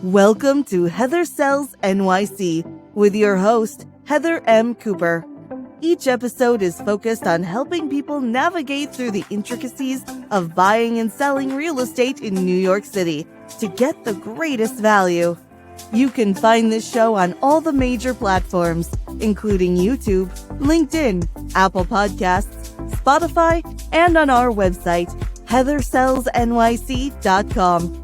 Welcome to Heather Sells NYC with your host, Heather M. Cooper. Each episode is focused on helping people navigate through the intricacies of buying and selling real estate in New York City to get the greatest value. You can find this show on all the major platforms, including YouTube, LinkedIn, Apple Podcasts, Spotify, and on our website, heathersellsnyc.com.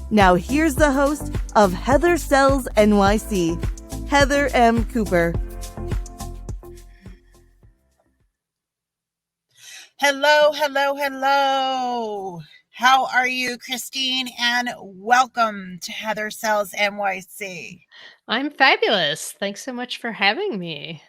Now here's the host of Heather Sells NYC, Heather M. Cooper. Hello, hello, hello. How are you, Christine? And welcome to Heather Sells NYC. I'm fabulous. Thanks so much for having me.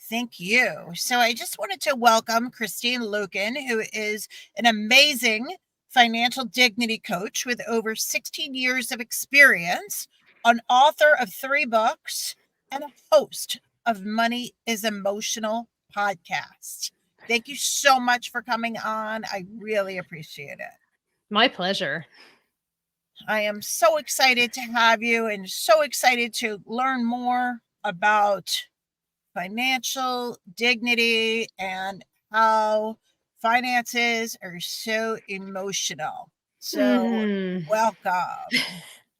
Thank you. So I just wanted to welcome Christine Luken, who is an amazing financial dignity coach with over 16 years of experience, an author of 3 books, and a host of Money is Emotional podcast. Thank you so much for coming on. I really appreciate it. My pleasure. I am so excited to have you and so excited to learn more about financial dignity and how finances are so emotional. So welcome.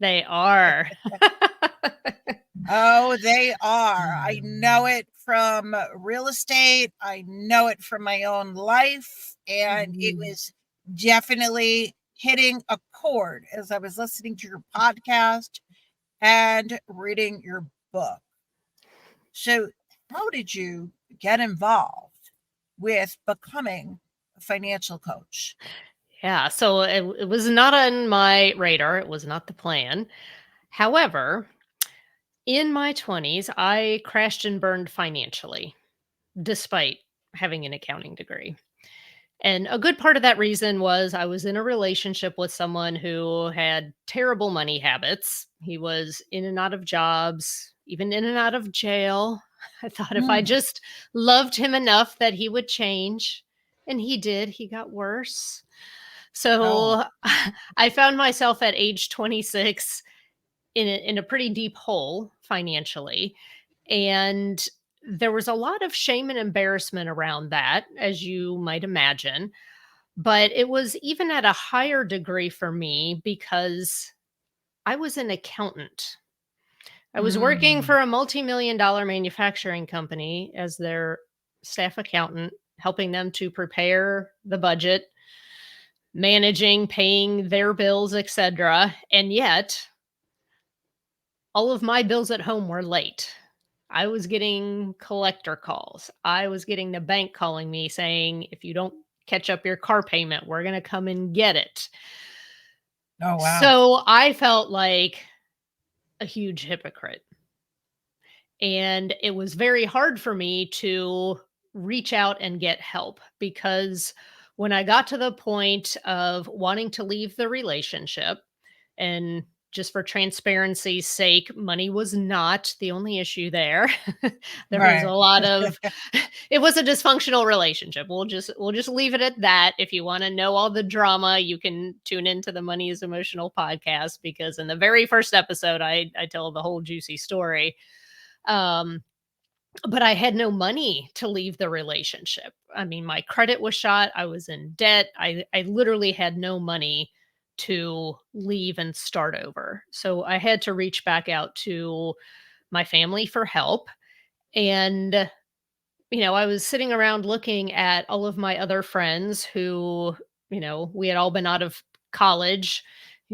They are. Oh, they are. I know it from real estate. I know it from my own life. And it was definitely hitting a chord as I was listening to your podcast and reading your book. So how did you get involved with becoming a financial coach? Yeah, so it was not on my radar. It was not the plan. However, in my 20s, I crashed and burned financially, despite having an accounting degree. And a good part of that reason was I was in a relationship with someone who had terrible money habits. He was in and out of jobs, even in and out of jail. I thought if I just loved him enough that he would change. And he did. He got worse. So I found myself at age 26 in a pretty deep hole financially. And there was a lot of shame and embarrassment around that, as you might imagine. But it was even at a higher degree for me because I was an accountant. I was working for a multi-million-dollar manufacturing company as their staff accountant, helping them to prepare the budget, managing, paying their bills, etc. And yet, all of my bills at home were late. I was getting collector calls. I was getting the bank calling me saying, if you don't catch up your car payment, we're going to come and get it. Oh, wow. So I felt like a huge hypocrite. And it was very hard for me to reach out and get help because when I got to the point of wanting to leave the relationship, and just for transparency's sake, money was not the only issue there. There was a lot of it was a dysfunctional relationship. We'll just leave it at that. If you want to know all the drama, you can tune into the Money is Emotional podcast because in the very first episode I tell the whole juicy story. But I had no money to leave the relationship. I mean, my credit was shot. I was in debt. I literally had no money to leave and start over. So I had to reach back out to my family for help. And, I was sitting around looking at all of my other friends who, we had all been out of college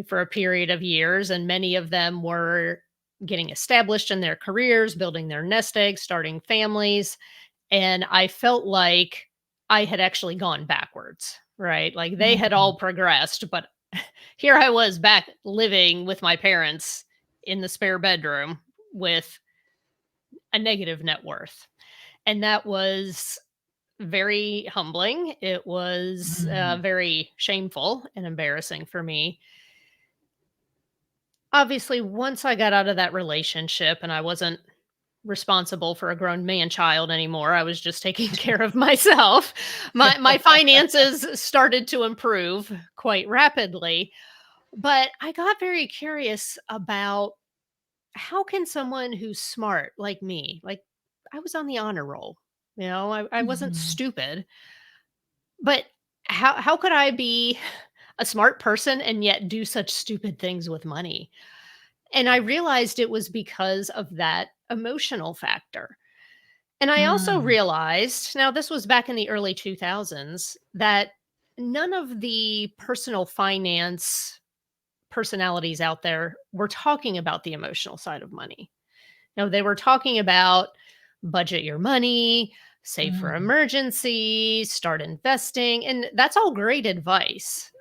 for a period of years, and many of them were getting established in their careers, building their nest eggs, starting families. And I felt like I had actually gone backwards, right? Like they had all progressed, but here I was back living with my parents in the spare bedroom with a negative net worth. And that was very humbling. It was very shameful and embarrassing for me. Obviously, once I got out of that relationship and I wasn't responsible for a grown man child anymore, I was just taking care of myself. My finances started to improve quite rapidly. But I got very curious about how can someone who's smart like me, like I was on the honor roll, I wasn't Mhm. stupid, but how could I be a smart person and yet do such stupid things with money? And I realized it was because of that emotional factor. And I also Mm, realized, now this was back in the early 2000s, that none of the personal finance personalities out there were talking about the emotional side of money. They were talking about budget your money, save for mm, emergencies, start investing, and that's all great advice.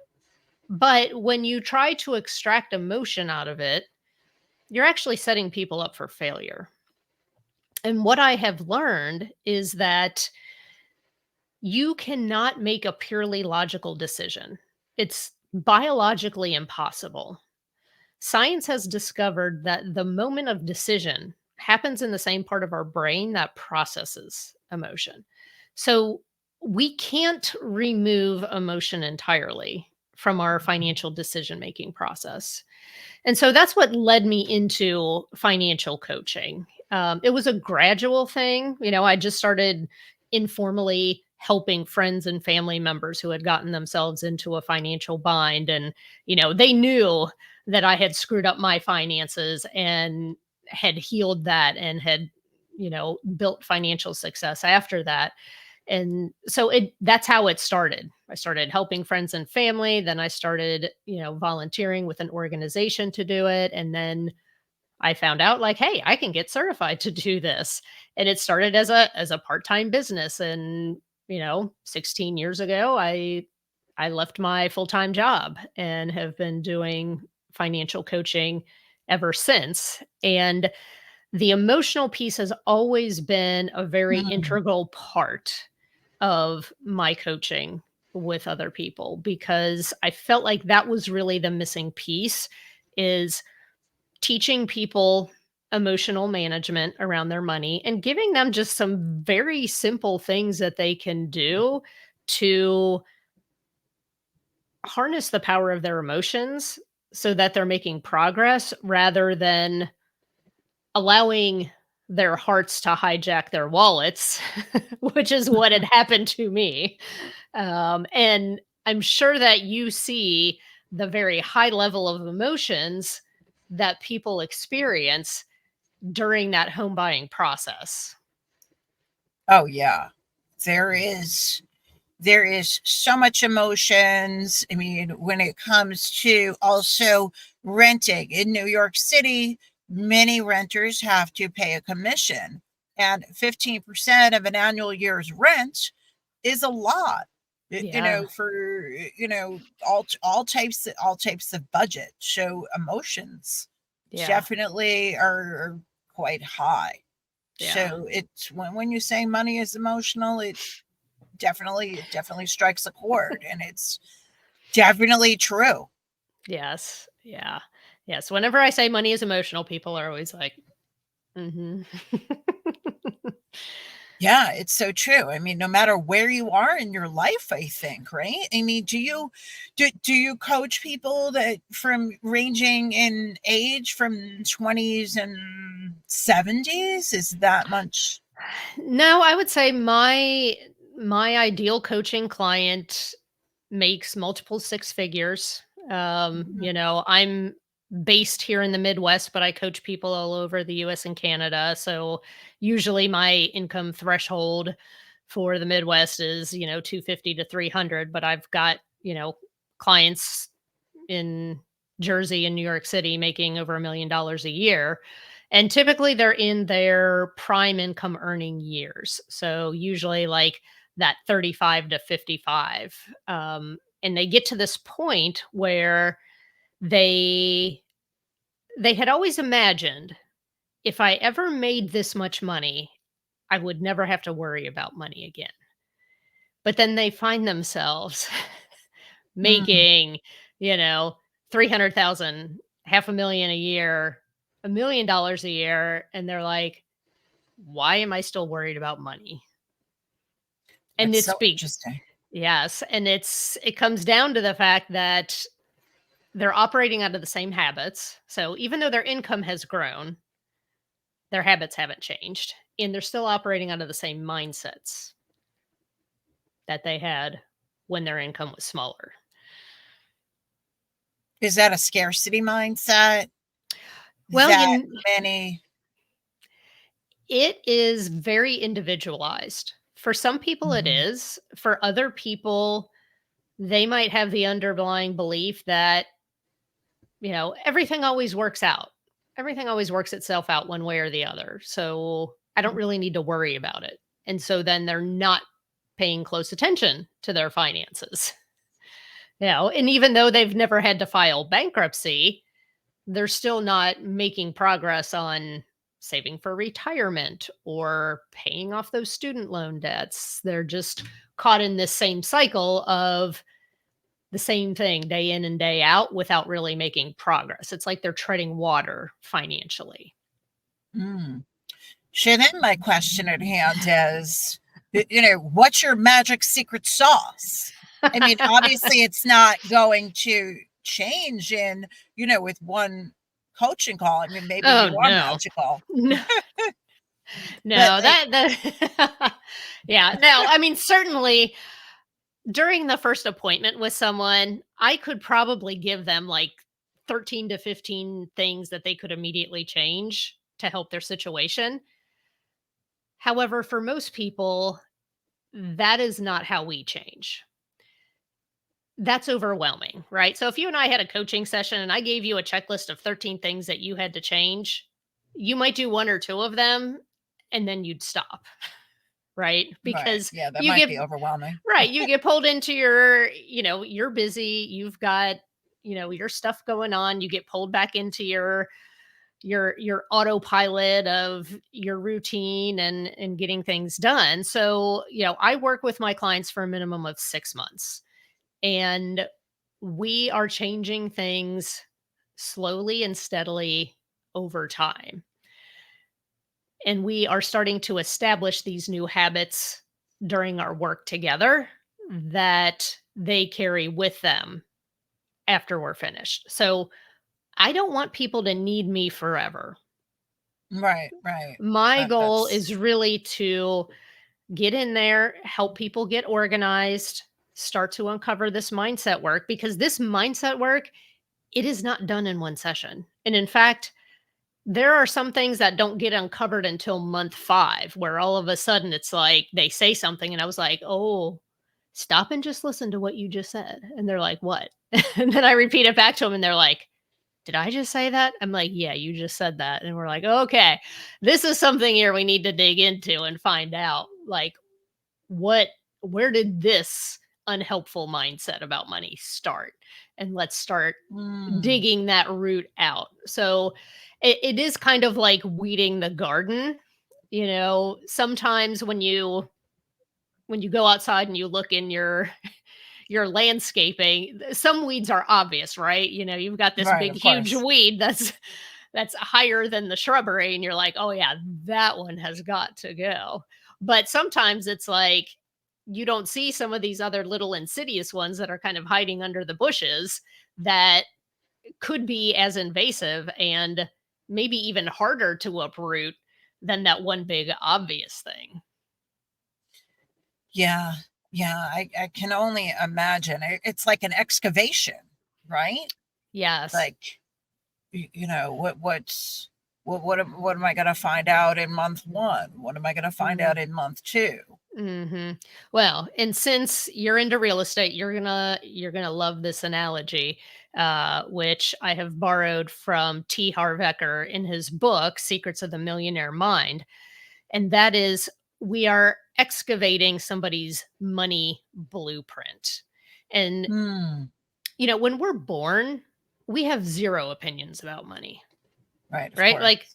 But when you try to extract emotion out of it, you're actually setting people up for failure. And what I have learned is that you cannot make a purely logical decision. It's biologically impossible. Science has discovered that the moment of decision happens in the same part of our brain that processes emotion. So we can't remove emotion entirely from our financial decision making process. And so that's what led me into financial coaching. It was a gradual thing. I just started informally helping friends and family members who had gotten themselves into a financial bind. And, they knew that I had screwed up my finances and had healed that and had, built financial success after that. And so that's how it started. I started helping friends and family, then I started, volunteering with an organization to do it, and then I found out like, hey, I can get certified to do this. And it started as a part-time business, and 16 years ago I left my full-time job and have been doing financial coaching ever since. And the emotional piece has always been a very mm. integral part of my coaching with other people, because I felt like that was really the missing piece, is teaching people emotional management around their money and giving them just some very simple things that they can do to harness the power of their emotions so that they're making progress rather than allowing their hearts to hijack their wallets, which is what had happened to me. And I'm sure that you see the very high level of emotions that people experience during that home buying process. Oh yeah. There is there is so much emotions. I mean, when it comes to also renting in New York City, many renters have to pay a commission, and 15% of an annual year's rent is a lot. Yeah. For all types of budget. So emotions Yeah. definitely are quite high. Yeah. So it's when you say money is emotional, it definitely strikes a chord, and it's definitely true. Yes. Yeah. Yes. Whenever I say money is emotional, people are always like, mm-hmm. Yeah, it's so true. I mean, no matter where you are in your life, I think, right? I mean, do you coach people that from ranging in age from 20s and 70s? Is that much? No, I would say my ideal coaching client makes multiple six figures. Mhm. I'm based here in the Midwest, but I coach people all over the US and Canada. So usually my income threshold for the Midwest is, 250 to 300, but I've got, clients in Jersey and New York City making over $1 million a year. And typically they're in their prime income earning years. So usually like that 35 to 55. And they get to this point where they they had always imagined, if I ever made this much money, I would never have to worry about money again. But then they find themselves Mm, making, you know, 300,000, half a million a year, $1 million a year, and they're like, "Why am I still worried about money?" And that's it's so big. interesting. Yes, and it comes down to the fact that they're operating out of the same habits. So even though their income has grown, their habits haven't changed, and they're still operating out of the same mindsets that they had when their income was smaller. Is that a scarcity mindset? Well, That many. it is very individualized. For some people, it Mhm. is. For other people, they might have the underlying belief that, everything always works out. Everything always works itself out one way or the other. So I don't really need to worry about it. And so then they're not paying close attention to their finances. And even though they've never had to file bankruptcy, they're still not making progress on saving for retirement or paying off those student loan debts. They're just caught in this same cycle of the same thing day in and day out without really making progress. It's like they're treading water financially. Mm. So then my question at hand is, what's your magic secret sauce? I mean, obviously it's not going to change with one coaching call. I mean, maybe Oh you are no. magical, No, but no, that yeah, no, I mean, certainly during the first appointment with someone, I could probably give them like 13 to 15 things that they could immediately change to help their situation. However, for most people, that is not how we change. That's overwhelming, right? So if you and I had a coaching session and I gave you a checklist of 13 things that you had to change, you might do one or two of them and then you'd stop, right? right. Because Yeah, that you might get be overwhelming. right, you get pulled into your, you're busy, you've got, your stuff going on, you get pulled back into your autopilot of your routine and getting things done. So, I work with my clients for a minimum of 6 months. And we are changing things slowly and steadily over time. And we are starting to establish these new habits during our work together that they carry with them after we're finished. So I don't want people to need me forever. Right, right. My goal That's is really to get in there, help people get organized, start to uncover this mindset work, because this mindset work, it is not done in one session. And in fact, there are some things that don't get uncovered until month 5, where all of a sudden it's like they say something and I was like, "Oh, stop and just listen to what you just said." And they're like, "What?" And then I repeat it back to them and they're like, "Did I just say that?" I'm like, "Yeah, you just said that." And we're like, "Okay, this is something here we need to dig into and find out, like, what where did this unhelpful mindset about money start? And let's start mm, digging that root out." So it is kind of like weeding the garden. Sometimes when you go outside and you look in your landscaping, some weeds are obvious, right? You've got this right, big of huge course. weed that's higher than the shrubbery and you're like, "Oh yeah, that one has got to go." But sometimes it's like you don't see some of these other little insidious ones that are kind of hiding under the bushes that could be as invasive and maybe even harder to uproot than that one big obvious thing. Yeah, yeah, I can only imagine. It's like an excavation, right? Yes. Like, what am I going to find out in month 1? What am I going to find Mm. out in month 2? Well, and since you're into real estate, you're gonna love this analogy, which I have borrowed from T. Harv Eker in his book Secrets of the Millionaire Mind, and that is we are excavating somebody's money blueprint. And Hmm. when we're born, we have zero opinions about money, Right, of right? course. Like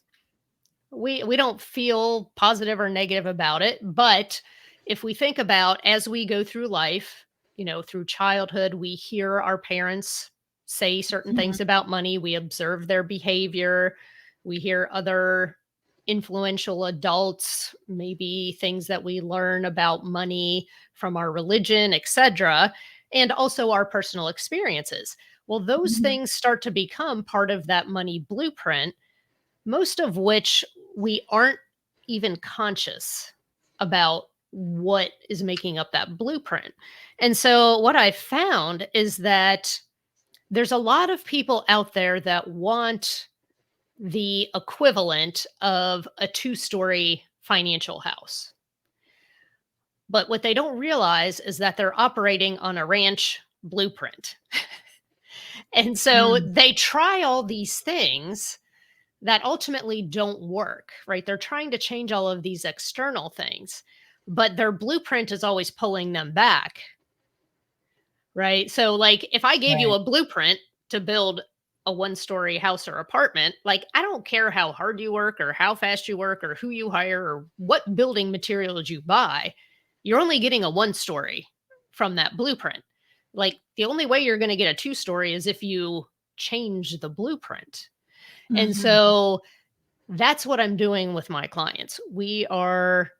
we don't feel positive or negative about it, but if we think about as we go through life, through childhood, we hear our parents say certain Mhm. things about money, we observe their behavior, we hear other influential adults, maybe things that we learn about money from our religion, etc., and also our personal experiences. Well, those Mhm. things start to become part of that money blueprint, most of which we aren't even conscious about what is making up that blueprint. And so, what I found is that there's a lot of people out there that want the equivalent of a two-story financial house. But what they don't realize is that they're operating on a ranch blueprint. And so Mm. they try all these things that ultimately don't work, right? They're trying to change all of these external things, but their blueprint is always pulling them back, right? So, like, if I gave you Right. a blueprint to build a one-story house or apartment, like, I don't care how hard you work or how fast you work or who you hire or what building materials you buy, you're only getting a one-story from that blueprint. Like, the only way you're going to get a two-story is if you change the blueprint. And Mhm. so that's what I'm doing with my clients. We are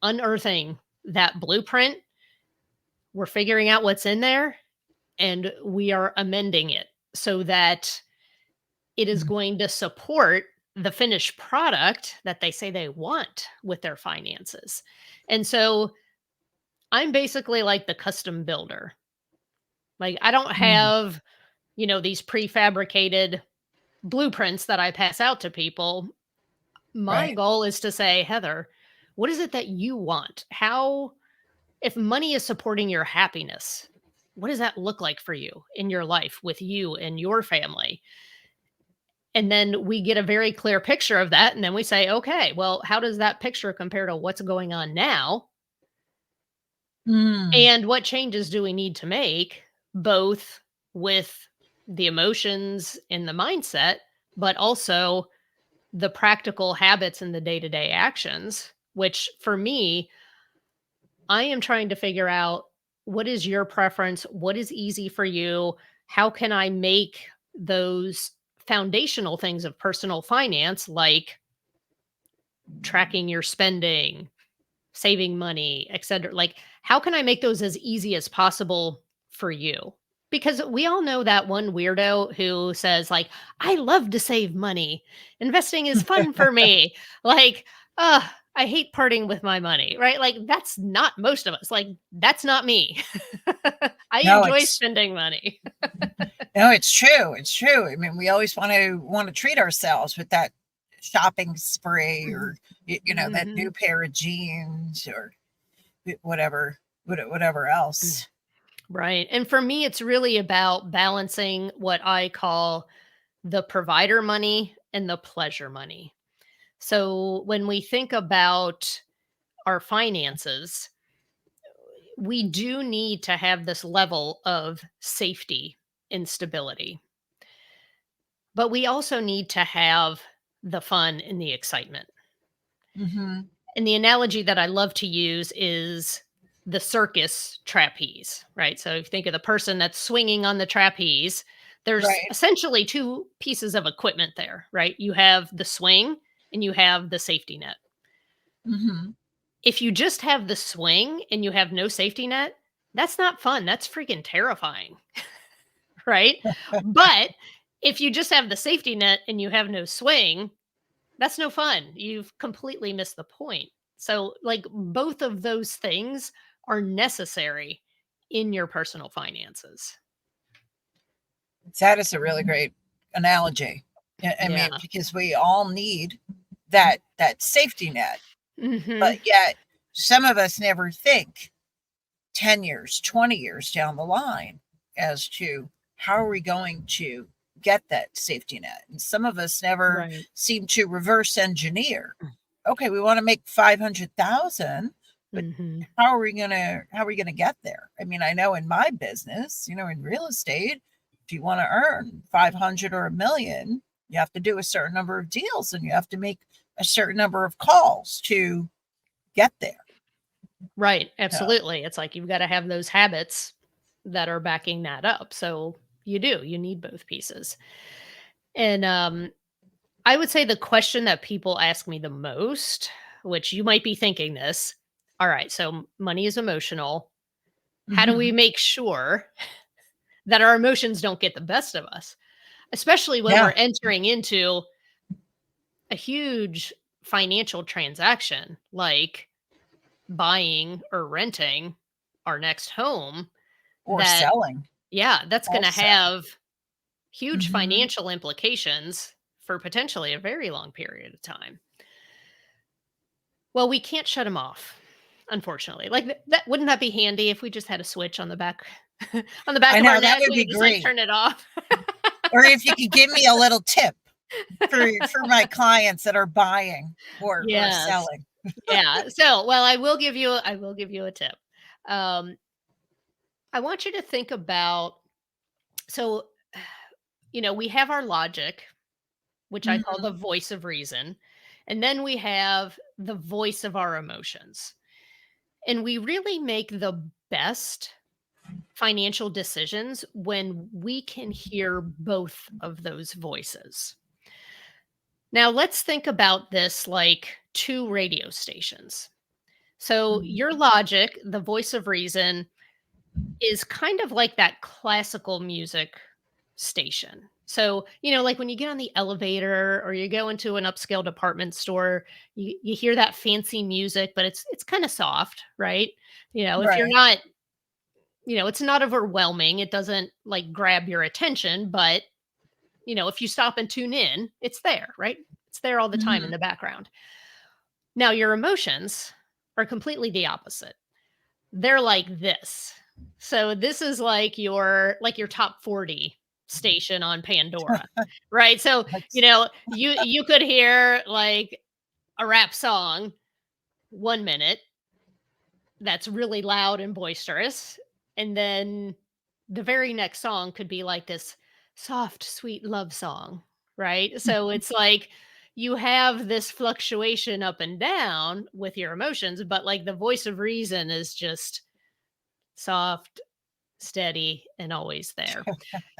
unearthing that blueprint. We're figuring out what's in there and we are amending it so that it is Mm. going to support the finished product that they say they want with their finances. And so I'm basically like the custom builder. Like, I don't Mm. have, these prefabricated blueprints that I pass out to people. My Right. goal is to say, Heather, what is it that you want? If money is supporting your happiness, what does that look like for you in your life with you and your family? And then we get a very clear picture of that. And then we say, okay, well, how does that picture compare to what's going on now? Mm. And what changes do we need to make, both with the emotions and the mindset, but also the practical habits and the day to day actions, which for me, I am trying to figure out what is your preference? What is easy for you? How can I make those foundational things of personal finance, like tracking your spending, saving money, etc. Like, how can I make those as easy as possible for you? Because we all know that one weirdo who says, like, I love to save money. Investing is fun for me. Like, I hate parting with my money, right? Like, that's not most of us. Like, that's not me. I No, enjoy it's spending money. no, it's true. It's true. I mean, we always want to treat ourselves with that shopping spree or that new Mhm. pair of jeans or whatever whatever else. Right. And for me, it's really about balancing what I call the provider money and the pleasure money. So when we think about our finances, we do need to have this level of safety and stability, but we also need to have the fun and the excitement. Mhm. And the analogy that I love to use is the circus trapeze, right? So if you think of the person that's swinging on the trapeze, there's Right. essentially two pieces of equipment there, right? You have the swing and you have the safety net. Mhm. If you just have the swing and you have no safety net, that's not fun. That's freaking terrifying, right? But if you just have the safety net and you have no swing, that's no fun. You've completely missed the point. So, like, both of those things are necessary in your personal finances. That is a really great analogy. I mean, Yeah. because we all need that safety net, but Mhm. yet some of us never think 10 years, 20 years down the line as to how are we going to get that safety net. And some of us never Right. seem to reverse engineer. Okay, we want to make 500,000, but Mhm. how are we going to get there? I mean, I know in my business, in real estate, if you want to earn 500 or a million, you have to do a certain number of deals and you have to make a certain number of calls to get there. Right. So, Absolutely. It's like you've got to have those habits that are backing that up. So you need both pieces. And I would say the question that people ask me the most, which you might be thinking this, all right, so money is emotional. How do we mhm. make sure that our emotions don't get the best of us, especially when Yeah. we're entering into a huge financial transaction like buying or renting our next home. Or That, selling yeah, that's going to also. have huge Mhm. financial implications for potentially a very long period of time. Well, we can't shut them off, unfortunately. Like that wouldn't that be handy if we just had a switch on the back on the back I of our know, that neck? would We be could just like great. turn it off. Or if you could give me a little tip for my clients that are buying or Yes. selling. Yeah. So, well, I will give you a tip. Um, I want you to think about, so we have our logic, which I call the Mhm. voice of reason, and then we have the voice of our emotions. And we really make the best financial decisions when we can hear both of those voices. Now, let's think about this like two radio stations. So, your Mhm. logic, the voice of reason, is kind of like that classical music station. So, like when you get on the elevator or you go into an upscale department store, you hear that fancy music, but it's kind of soft, right? If you're Right. not, it's not overwhelming. It doesn't like grab your attention, but if you stop and tune in, it's there, right? It's there all the time in Mhm. the background. Now, your emotions are completely the opposite. They're like this. So this is like your top 40 station on Pandora, right? So, That's you could hear like a rap song 1 minute that's really loud and boisterous, and then the very next song could be like this soft, sweet love song, right? So it's like you have this fluctuation up and down with your emotions, but like the voice of reason is just soft, steady, and always there.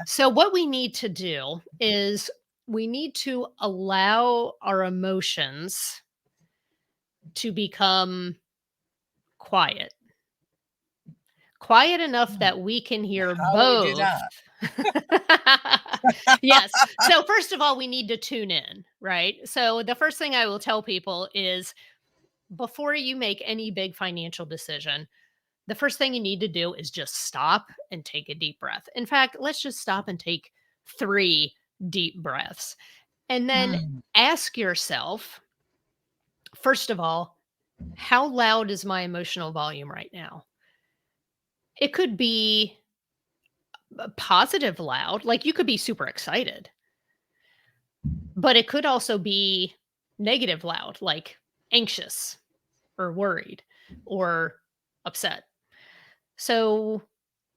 So, what we need to do is we need to allow our emotions to become quiet, quiet enough that we can hear how do we do both. that? Yes. So, first of all, we need to tune in, right? So, the first thing I will tell people is before you make any big financial decision, the first thing you need to do is just stop and take a deep breath. In fact, let's just stop and take 3 deep breaths. And then Mm. ask yourself, first of all, how loud is my emotional volume right now? It could be a positive loud, like you could be super excited, but it could also be negative loud, like anxious or worried or upset. So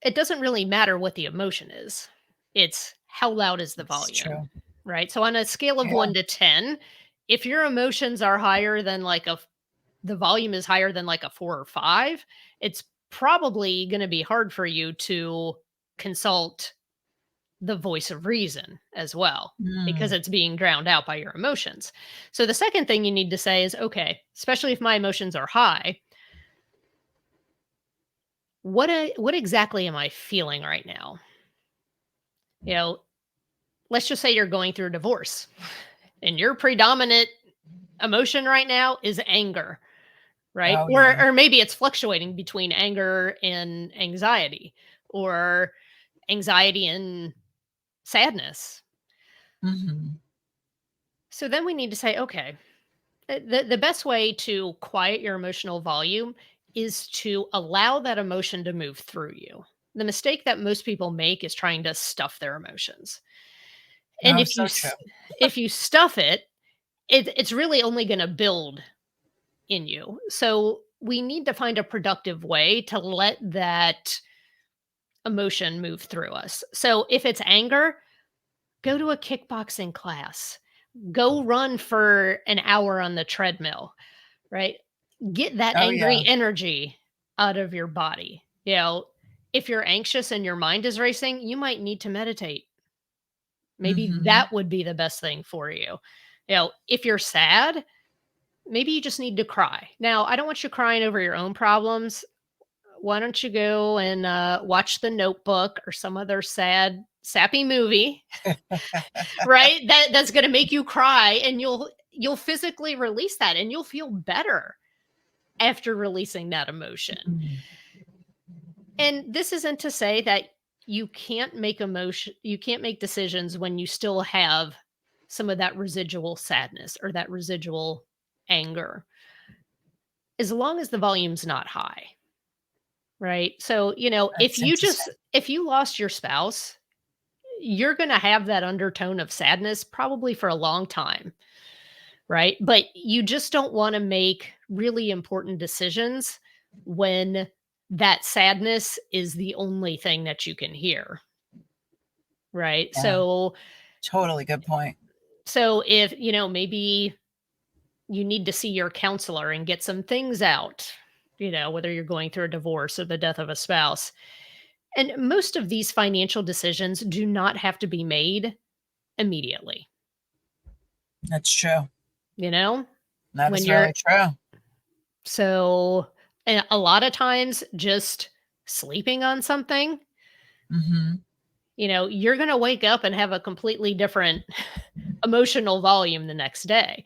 it doesn't really matter what the emotion is. It's how loud is the It's volume, true. right? So on a scale of Yeah. 1 to 10, if your emotions are higher than the volume is higher than like a 4 or 5, it's probably going to be hard for you to consult the voice of reason as well because Mm. it's being drowned out by your emotions. So the second thing you need to say is, okay, especially if my emotions are high, what exactly am I feeling right now? You know, let's just say you're going through a divorce and your predominant emotion right now is anger, right? Oh, Or yeah. or maybe it's fluctuating between anger and anxiety, or anxiety and sadness. Mhm. So then we need to say, okay, the best way to quiet your emotional volume is to allow that emotion to move through you. The mistake that most people make is trying to stuff their emotions. And Oh, if you so true. if you stuff it, it's really only going to build in you. So we need to find a productive way to let that emotion move through us. So if it's anger, go to a kickboxing class, go run for an hour on the treadmill, right? Get that Oh, yeah. angry energy out of your body. If you're anxious and your mind is racing, you might need to meditate. Maybe Mhm. that would be the best thing for you. If you're sad, maybe you just need to cry. Now, I don't want you crying over your own problems. why don't you go and watch The Notebook or some other sad, sappy movie, right? That's going to make you cry, and you'll physically release that, and you'll feel better after releasing that emotion. And this isn't to say that you can't make decisions when you still have some of that residual sadness or that residual anger, as long as the volume's not high. Right? So, That's interesting. if you lost your spouse, you're going to have that undertone of sadness probably for a long time, right? But you just don't want to make really important decisions when that sadness is the only thing that you can hear, right? Yeah, totally good point. So if, maybe you need to see your counselor and get some things out, whether you're going through a divorce or the death of a spouse. And most of these financial decisions do not have to be made immediately, That's true. you know? That When is you're very true. so a lot of times just sleeping on something, Hmm. you're going to wake up and have a completely different emotional volume the next day.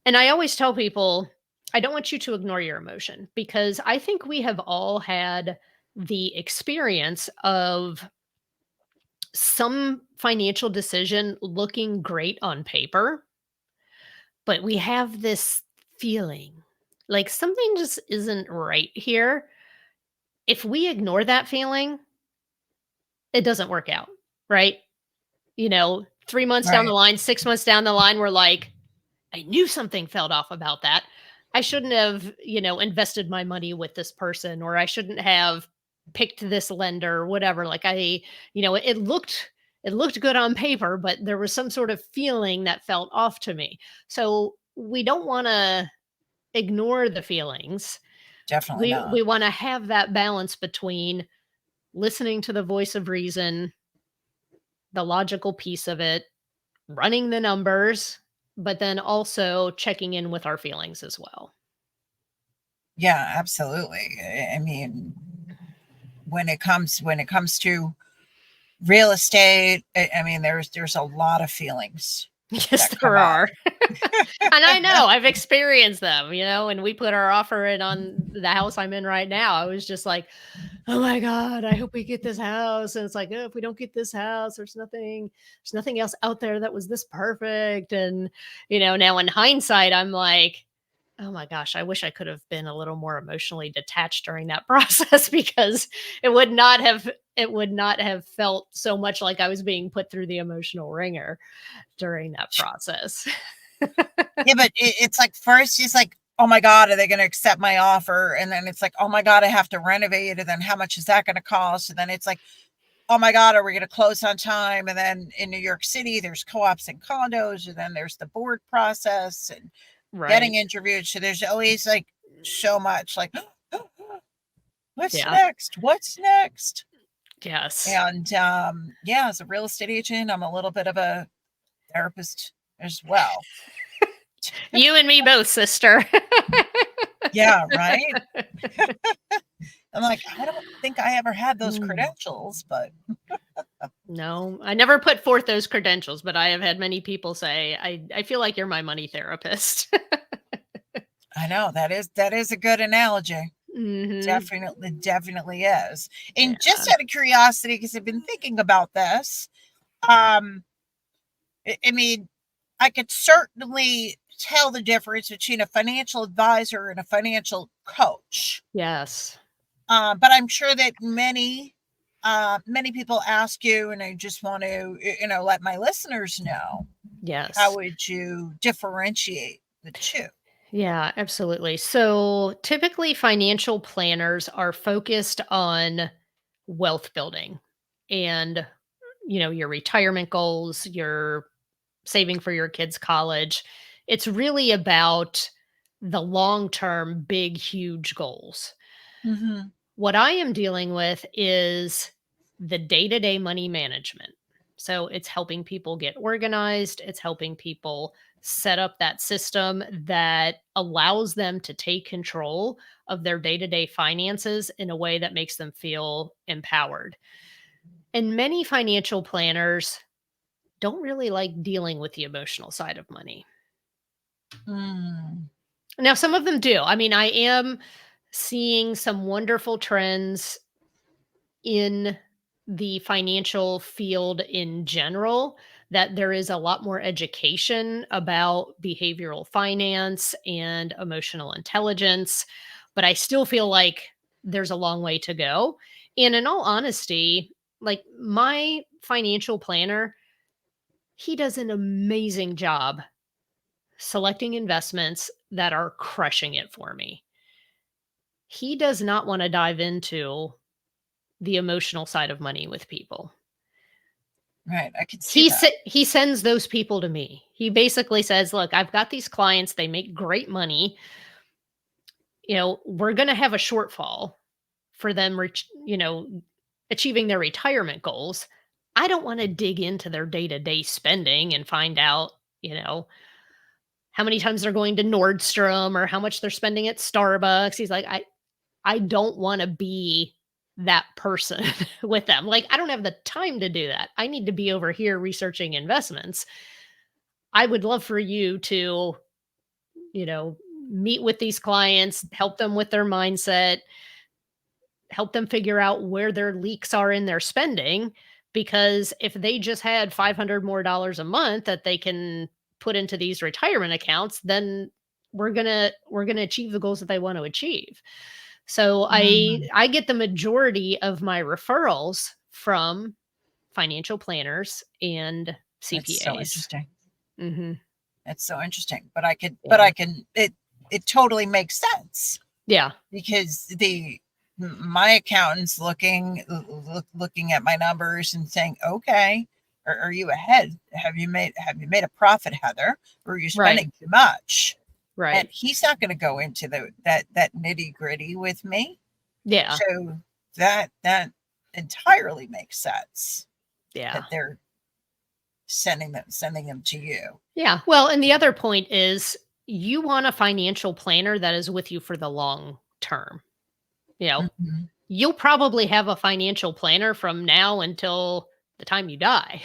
And I always tell people, I don't want you to ignore your emotion, because I think we have all had the experience of some financial decision looking great on paper, but we have this feeling like something just isn't right here. If we ignore that feeling, it doesn't work out, right? 3 months down the Right. line, 6 months down the line, we're like, I knew something felt off about that. I shouldn't have, invested my money with this person, or I shouldn't have picked this lender, or whatever. Like it looked good on paper, but there was some sort of feeling that felt off to me. So we don't want to ignore the feelings. Definitely We not. want to have that balance between listening to the voice of reason, the logical piece of it, running the numbers, but then also checking in with our feelings as well. Yeah, absolutely. I mean, when it comes to real estate, I mean, there's a lot of feelings Yes, that come there up. are. And I know I've experienced them, and we put our offer in on the house I'm in right now. I was just like, oh my God, I hope we get this house. And it's like, oh, if we don't get this house, there's nothing else out there that was this perfect. And, now in hindsight, I'm like, oh my gosh, I wish I could have been a little more emotionally detached during that process, because it would not have felt so much like I was being put through the emotional ringer during that process. Yeah, but it's like first it's like, oh my God, are they going to accept my offer? And then it's like, oh my God, I have to renovate. And then how much is that going to cost? And then it's like, oh my God, are we going to close on time? And then in New York City, there's co-ops and condos, and then there's the board process and getting Right. interviewed. So there's always like so much like, what's Yeah. next? What's next? Yes. And yeah, as a real estate agent, I'm a little bit of a therapist as well. You and me both, sister. Yeah, right. I'm like, I don't think I ever had those Mm. credentials, but No, I never put forth those credentials, but I have had many people say, I feel like you're my money therapist. I know that is a good analogy. Hmm. Definitely is. Yeah. And just out of curiosity, because I've been thinking about this, um, I mean, I could certainly tell the difference between a financial advisor and a financial coach. Yes. But I'm sure that many people ask you, and I just want to, let my listeners know, how Yes. would you differentiate the two? Yeah, absolutely. So typically, financial planners are focused on wealth building and, your retirement goals, your saving for your kids' college. It's really about the long term, big, huge goals. Hmm. What I am dealing with is the day to day money management. So it's helping people get organized, it's helping people set up that system that allows them to take control of their day-to-day finances in a way that makes them feel empowered. And many financial planners don't really like dealing with the emotional side of money. Mm. Now, some of them do. I mean, I am seeing some wonderful trends in the financial field in general, that there is a lot more education about behavioral finance and emotional intelligence, but I still feel like there's a long way to go. And in all honesty, like my financial planner, he does an amazing job selecting investments that are crushing it for me. He does not want to dive into the emotional side of money with people. Right. I can see that. He sends those people to me. He basically says, "Look, I've got these clients, they make great money. We're gonna have a shortfall for them achieving their retirement goals. I don't wanna dig into their day-to-day spending and find out, you know, how many times they're going to Nordstrom or how much they're spending at Starbucks." He's like, I don't wanna be that person with them. Like, I don't have the time to do that. I need to be over here researching investments. I would love for you to, you know, meet with these clients, help them with their mindset, help them figure out where their leaks are in their spending. Because if they just had 500 more dollars a month that they can put into these retirement accounts, then we're gonna achieve the goals that they want to achieve. So I Mm. I get the majority of my referrals from financial planners and That's so CPAs. interesting. Mhm. It's so interesting. But Yeah. I can, it totally makes sense Yeah. because my accountant's looking at my numbers and saying, okay, are you ahead? Have you made a profit, Heather? Or are you Right. spending too much? And Right. he's not going to go into that nitty gritty with me. Yeah. So that entirely makes sense Yeah. that they're sending them to you. Yeah. Well, and the other point is you want a financial planner that is with you for the long term. You know, Mhm. you'll probably have a financial planner from now until the time you die,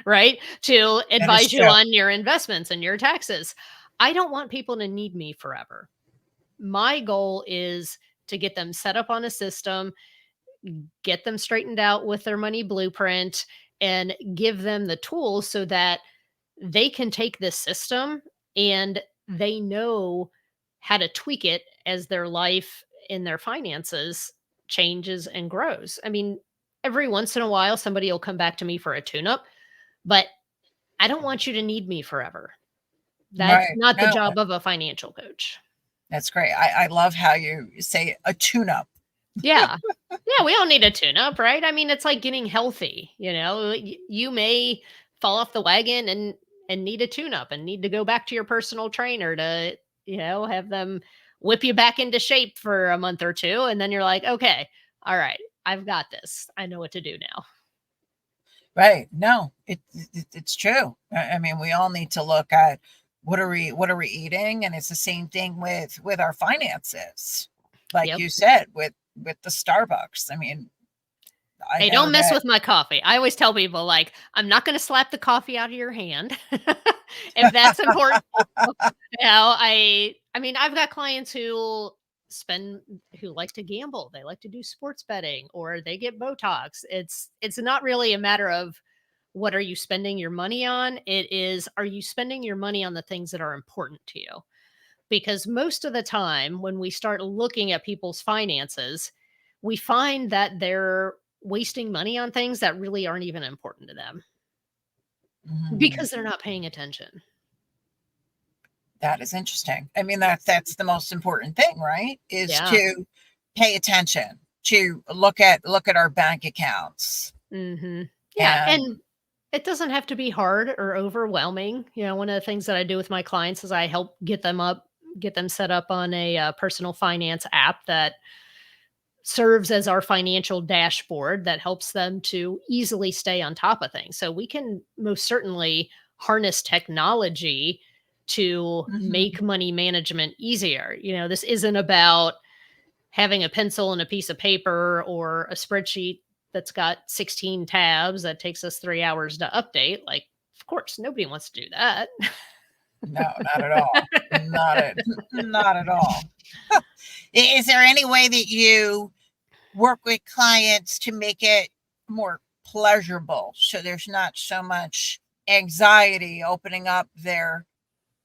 right? To That is advise you true. on your investments and your taxes. I don't want people to need me forever. My goal is to get them set up on a system, get them straightened out with their money blueprint, and give them the tools so that they can take this system and they know how to tweak it as their life and their finances changes and grows. I mean, every once in a while, somebody will come back to me for a tune up, but I don't want you to need me forever. That's Right. not the No, job of a financial coach. that's great. I love how you say a tune up. Yeah. Yeah, we all need a tune up, right? I mean, it's like getting healthy, you may fall off the wagon and need a tune up and need to go back to your personal trainer to, have them whip you back into shape for a month or two and then you're like, "Okay, all right, I've got this. I know what to do now." Right. No, it's true. I mean, we all need to look at what are we eating, and it's the same thing with our finances. Like Yep. you said, with the Starbucks. I mean, I Hey, know don't mess that. with my coffee. I always tell people, like, I'm not gonna slap the coffee out of your hand if that's important to you. I mean, I've got clients who like to gamble. They like to do sports betting or they get Botox. It's not really a matter of what are you spending your money on? It is, are you spending your money on the things that are important to you? Because most of the time when we start looking at people's finances, we find that they're wasting money on things that really aren't even important to them Mhm. because they're not paying attention. That is interesting. I mean, that's the most important thing, right? Is Yeah. to pay attention, to look at our bank accounts. Yeah. And And it doesn't have to be hard or overwhelming. One of the things that I do with my clients is I help get them set up on a personal finance app that serves as our financial dashboard that helps them to easily stay on top of things. So we can most certainly harness technology to Mhm. make money management easier. This isn't about having a pencil and a piece of paper or a spreadsheet that's got 16 tabs that takes us 3 hours to update. Like, of course, nobody wants to do that. No, not at all. Not at all. Is there any way that you work with clients to make it more pleasurable so there's not so much anxiety opening up their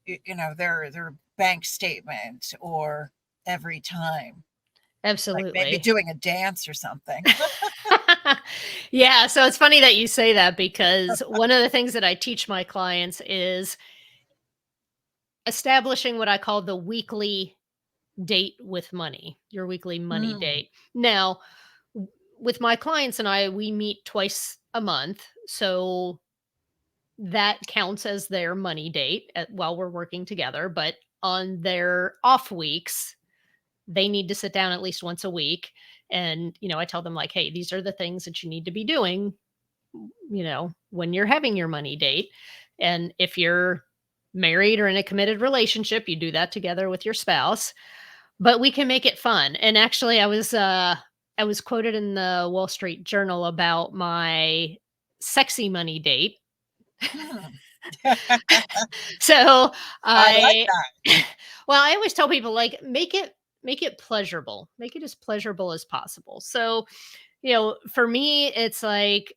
their bank statement or every time, like maybe Absolutely. doing a dance or something? Yeah, so it's funny that you say that because one of the things that I teach my clients is establishing what I call the weekly date with money, your weekly money Mm, date. Now, with my clients and I, we meet twice a month. So that counts as their money date while we're working together. But on their off weeks, they need to sit down at least once a week. And, I tell them, like, hey, these are the things that you need to be doing, when you're having your money date. And if you're married or in a committed relationship, you do that together with your spouse, but we can make it fun. And actually I was quoted in the Wall Street Journal about my sexy money date. mm. So I like I that. well, I always tell people, like, make it pleasurable. Make it as pleasurable as possible. So, for me it's like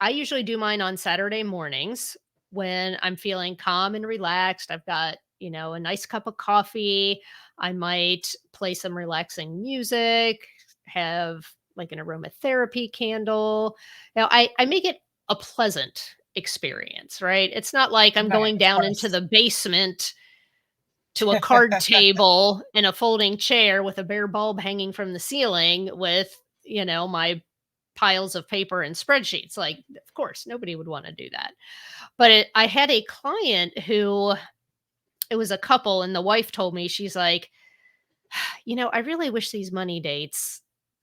I usually do mine on Saturday mornings when I'm feeling calm and relaxed. I've got, a nice cup of coffee. I might play some relaxing music, have like an aromatherapy candle. I make it a pleasant experience, right? It's not like I'm Right, going of down into course. the basement to a card table and a folding chair with a bare bulb hanging from the ceiling with, my piles of paper and spreadsheets. Like, of course, nobody would want to do that. But I had a client who, it was a couple, and the wife told me, she's like, I really wish these money dates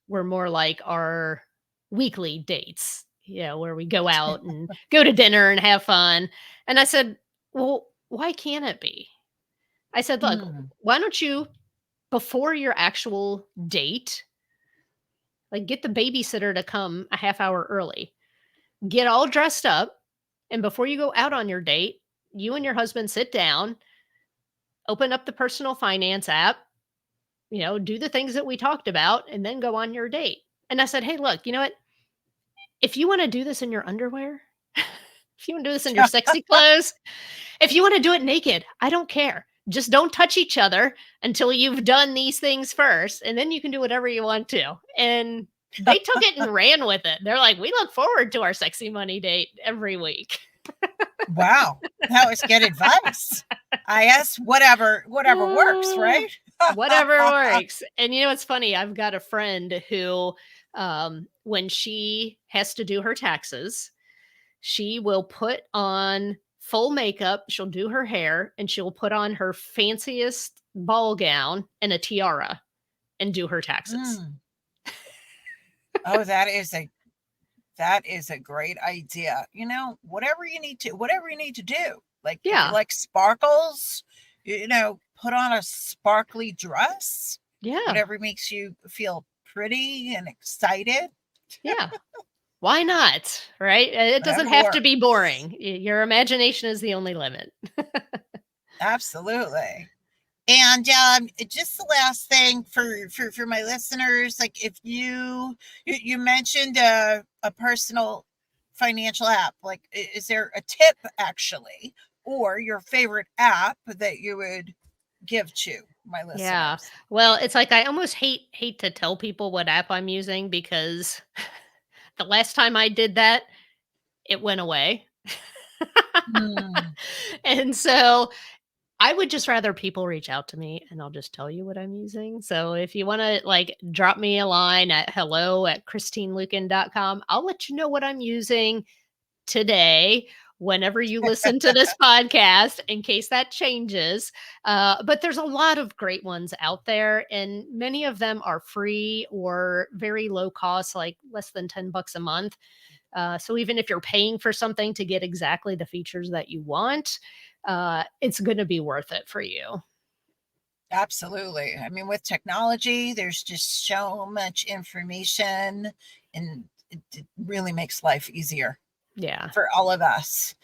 were more like our weekly dates, where we go out and go to dinner and have fun. And I said, well, why can't it be? I said, look, Mm, why don't you, before your actual date, like, get the babysitter to come a half hour early, get all dressed up, and before you go out on your date, you and your husband sit down, open up the personal finance app, do the things that we talked about, and then go on your date. And I said, hey, look, you know what? If you want to do this in your underwear, if you want to do this in your sexy clothes, if you want to do it naked, I don't care. Just don't touch each other until you've done these things first, and then you can do whatever you want to. And they took it and ran with it. They're like, we look forward to our sexy money date every week. wow, that was good advice. I guess whatever works, Uh, right? Whatever works. And it's funny. I've got a friend who, when she has to do her taxes, she will put on full makeup, she'll do her hair, and she'll put on her fanciest ball gown and a tiara and do her taxes. Mm. Oh, that is a great idea. Whatever you need to do. Like if you Yeah. like sparkles, put on a sparkly dress, Yeah. whatever makes you feel pretty and excited. Yeah. Why not? Right? It doesn't Whatever have to be works. boring. Your imagination is the only limit. Absolutely. And just the last thing for my listeners, like if you mentioned a personal financial app, like is there a tip actually, or your favorite app that you would give to my Yeah. listeners? Well, it's like I almost hate to tell people what app I'm using because the last time I did that, it went away. Hmm. And so I would just rather people reach out to me and I'll just tell you what I'm using. So if you want to, like, drop me a line at hello@christineluken.com, I'll let you know what I'm using today whenever you listen to this podcast in case that changes. But there's a lot of great ones out there, and many of them are free or very low cost, like less than $10 a month. So even if you're paying for something to get exactly the features that you want, it's going to be worth it for you. Absolutely. I mean, with technology, there's just so much information, and it really makes life easier Yeah. for all of us.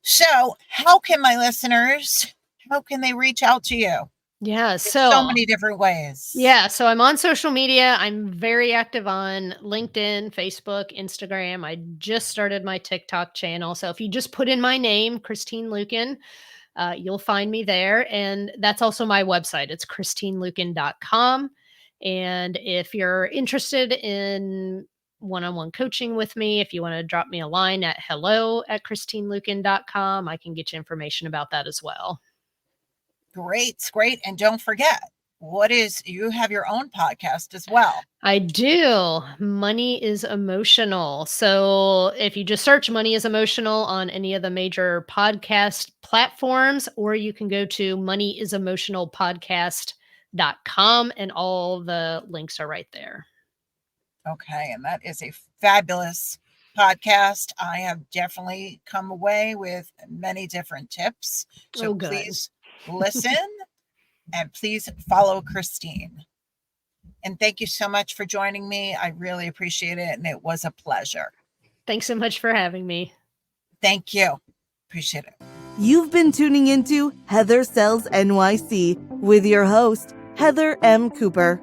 So how can my listeners, how can they reach out to you? Yeah. There's so many different ways. Yeah, so I'm on social media. I'm very active on LinkedIn, Facebook, Instagram. I just started my TikTok channel. So if you just put in my name, Christine Luken, you'll find me there. And that's also my website. It's christineluken.com. And if you're interested in one-on-one coaching with me, if you want to drop me a line at hello@christineluken.com, I can get you information about that as well. Great. And don't forget, you have your own podcast as well. I do. Money is emotional. So if you just search Money is Emotional on any of the major podcast platforms, or you can go to moneyisemotionalpodcast.com and all the links are right there. Okay. And that is a fabulous podcast. I have definitely come away with many different tips. So Good. Please listen and please follow Christine. And thank you so much for joining me. I really appreciate it. And it was a pleasure. Thanks so much for having me. Thank you. Appreciate it. You've been tuning into Heather Sells NYC with your host, Heather M. Cooper.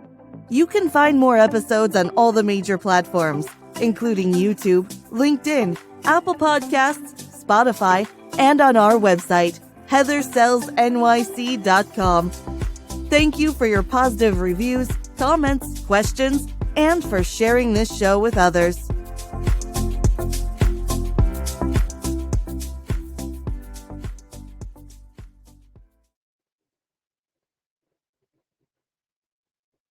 You can find more episodes on all the major platforms, including YouTube, LinkedIn, Apple Podcasts, Spotify, and on our website, heathersellsnyc.com. Thank you for your positive reviews, comments, questions, and for sharing this show with others.